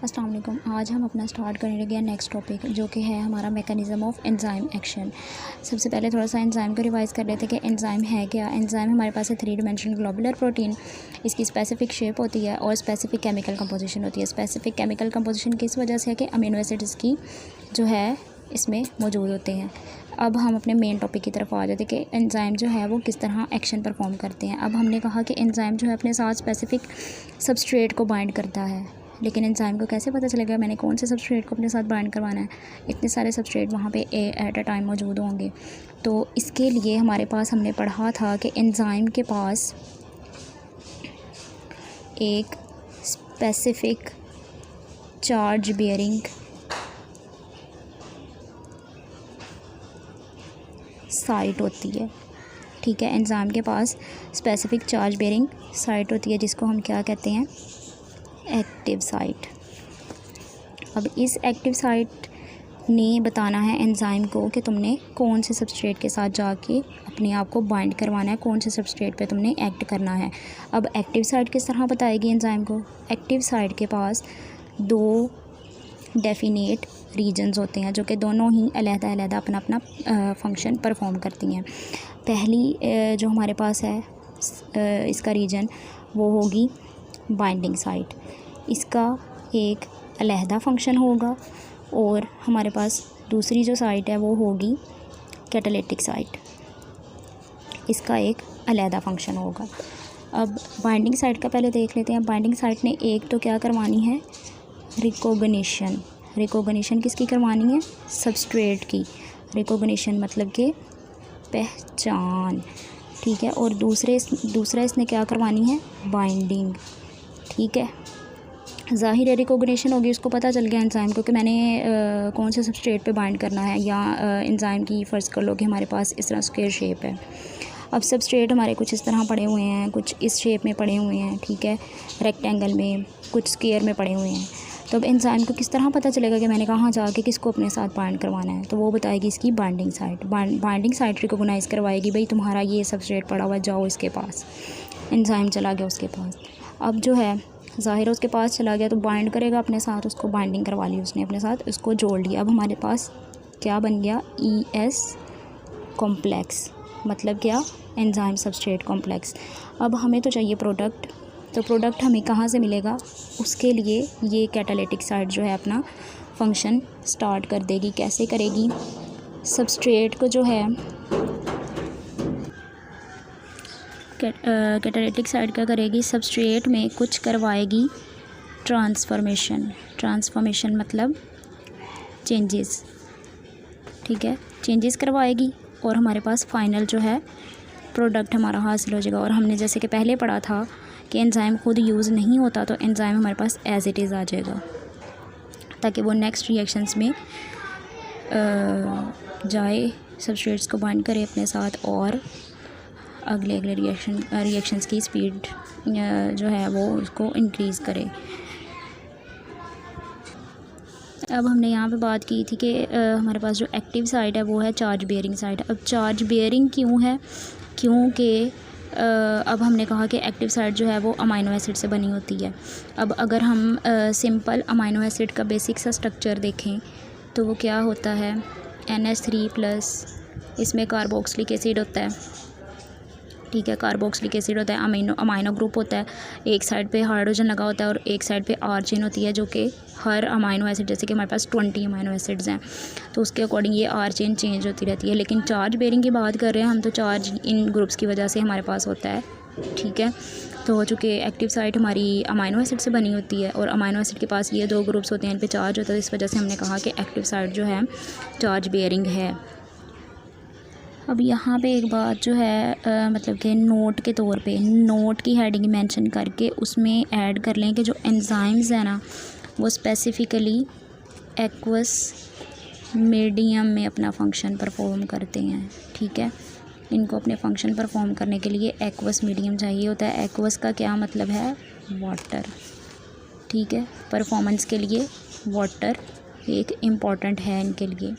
अस्सलाम वालेकुम। आज हम अपना स्टार्ट करेंगे नेक्स्ट टॉपिक जो कि है हमारा मैकेनिज़्म ऑफ एंजाइम एक्शन। सबसे पहले थोड़ा सा एंजाइम को रिवाइज़ कर लेते हैं कि एंजाइम है क्या। एंजाइम हमारे पास है 3 डायमेंशनल ग्लोबुलर प्रोटीन। इसकी स्पेसिफिक शेप होती है और स्पेसिफिक केमिकल कंपोजिशन होती है। स्पेसिफिक केमिकल कंपोजिशन किस वजह से है कि अमीनो एसिड्स की जो है इसमें मौजूद होते हैं। अब हम अपने मेन टॉपिक की तरफ आ जाते हैं कि एंजाइम जो है वो किस तरह एक्शन परफॉर्म करते हैं। अब हमने कहा कि एंजाइम जो है अपने साथ स्पेसिफिक सबस्ट्रेट को बाइंड करता है, लेकिन एंजाइम को कैसे पता चलेगा मैंने कौन से सबस्ट्रेट को अपने साथ बाइंड करवाना है। इतने सारे सबस्ट्रेट वहाँ पे एट अ टाइम मौजूद होंगे, तो इसके लिए हमारे पास हमने पढ़ा था कि एंजाइम के पास एक स्पेसिफिक चार्ज बेयरिंग साइट होती है। ठीक है, एंजाइम के पास स्पेसिफिक चार्ज बेयरिंग साइट होती है जिसको हम क्या कहते हैं, एक्टिव साइट। अब इस एक्टिव साइट ने बताना है एंजाइम को कि तुमने कौन से सबस्ट्रेट के साथ जाके अपने आप को बाइंड करवाना है, कौन से सबस्ट्रेट पे तुमने एक्ट करना है। अब एक्टिव साइट किस तरह बताएगी एंजाइम को। एक्टिव साइट के पास 2 डेफिनेट रीजन्स होते हैं जो कि दोनों ही अलग-अलग अपना फंक्शन परफॉर्म करती हैं। पहली जो हमारे पास है इसका रीजन वो होगी बाइंडिंग साइट। इसका एक अलहदा फंक्शन होगा और हमारे पास दूसरी जो साइट है वो होगी कैटालिटिक साइट। इसका एक अलहदा फंक्शन होगा। अब बाइंडिंग साइट का पहले देख लेते हैं। बाइंडिंग साइट ने एक तो क्या करवानी है, रिकॉग्निशन। रिकॉग्निशन किसकी करवानी है, सबस्ट्रेट की। रिकॉग्निशन मतलब कि पहचान। ठीक है, और दूसरा इसने क्या करवानी है, बाइंडिंग। ठीक है, ज़ाहिर है रिकॉग्निशन होगी, उसको पता चल गया एंजाइम को कि मैंने कौन से सबस्ट्रेट पे बाइंड करना है। या एंजाइम की फ़र्ज़ कर लो कि हमारे पास इस तरह स्क्वायर शेप है। अब सबस्ट्रेट हमारे कुछ इस तरह पड़े हुए हैं, कुछ इस शेप में पड़े हुए हैं। ठीक है, रेक्टेंगल में, कुछ स्क्वायर में पड़े हुए हैं। तो अब एंजाइम को किस तरह पता चलेगा कि मैंने कहाँ जाके किसको अपने साथ बाइंड करवाना है, तो वो बताएगी इसकी binding site. Binding site recognise करवाएगी, भाई तुम्हारा ये सबस्ट्रेट पड़ा हुआ, जाओ इसके पास। एंजाइम चला गया उसके पास। अब जो है ज़ाहिर उसके पास चला गया तो बाइंड करेगा अपने साथ, उसको बाइंडिंग करवा ली उसने अपने साथ, उसको जोड़ लिया। अब हमारे पास क्या बन गया, ES कॉम्प्लेक्स। मतलब क्या, एंजाइम सबस्ट्रेट कॉम्प्लेक्स। अब हमें तो चाहिए प्रोडक्ट, तो प्रोडक्ट हमें कहाँ से मिलेगा, उसके लिए ये कैटालिटिक साइट जो है अपना फंक्शन स्टार्ट कर देगी। कैसे करेगी, सबस्ट्रेट को जो है कैटालिटिक साइट क्या करेगी, सबस्ट्रेट में कुछ करवाएगी ट्रांसफॉर्मेशन मतलब चेंजेस। ठीक है, चेंजेस करवाएगी और हमारे पास फाइनल जो है प्रोडक्ट हमारा हासिल हो जाएगा। और हमने जैसे कि पहले पढ़ा था कि एंजाइम खुद यूज़ नहीं होता, तो एंजाइम हमारे पास एज इट इज़ आ जाएगा ताकि वो नेक्स्ट रिएक्शंस में जाए, सबस्ट्रेट्स को बाइंड करे अपने साथ और अगले रिएक्शंस की स्पीड जो है वो उसको इंक्रीज़ करे। अब हमने यहाँ पे बात की थी कि हमारे पास जो एक्टिव साइट है वो है चार्ज बेयरिंग साइट। अब चार्ज बेयरिंग क्यों है, क्योंकि अब हमने कहा कि एक्टिव साइट जो है वो अमाइनो एसिड से बनी होती है। अब अगर हम सिंपल अमाइनो एसिड का बेसिक सा स्ट्रक्चर देखें तो वो क्या होता है, NH3+, इसमें कार्बोक्सिलिक एसिड होता है। ठीक है, कार्बोक्सिलिक एसिड होता है, अमाइनो ग्रुप होता है, एक साइड पे हाइड्रोजन लगा होता है और एक साइड पे R चेन होती है, जो कि हर अमाइनो एसिड, जैसे कि हमारे पास 20 अमाइनो एसिड्स हैं तो उसके अकॉर्डिंग ये R चेन चेंज होती रहती है। लेकिन चार्ज बेयरिंग की बात कर रहे हैं हम, तो चार्ज इन ग्रुप्स की वजह से हमारे पास होता है। ठीक है, तो चूँकि एक्टिव साइट हमारी अमाइनो एसिड से बनी होती है और अमाइनो एसिड के पास ये 2 ग्रुप्स होते हैं, इन पर चार्ज होता है, इस वजह से हमने कहा कि एक्टिव साइट जो है चार्ज बेयरिंग है। अब यहाँ पे एक बात जो है मतलब कि नोट के तौर पे, नोट की हेडिंग मेंशन करके उसमें ऐड कर लें कि जो एंजाइम्स हैं ना वो स्पेसिफ़िकली एक्वस मीडियम में अपना फंक्शन परफॉर्म करते हैं। ठीक है, इनको अपने फंक्शन परफॉर्म करने के लिए एक्वस मीडियम चाहिए होता है। एक्वस का क्या मतलब है, वाटर। ठीक है, परफॉर्मेंस के लिए वाटर एक इम्पॉर्टेंट है इनके लिए।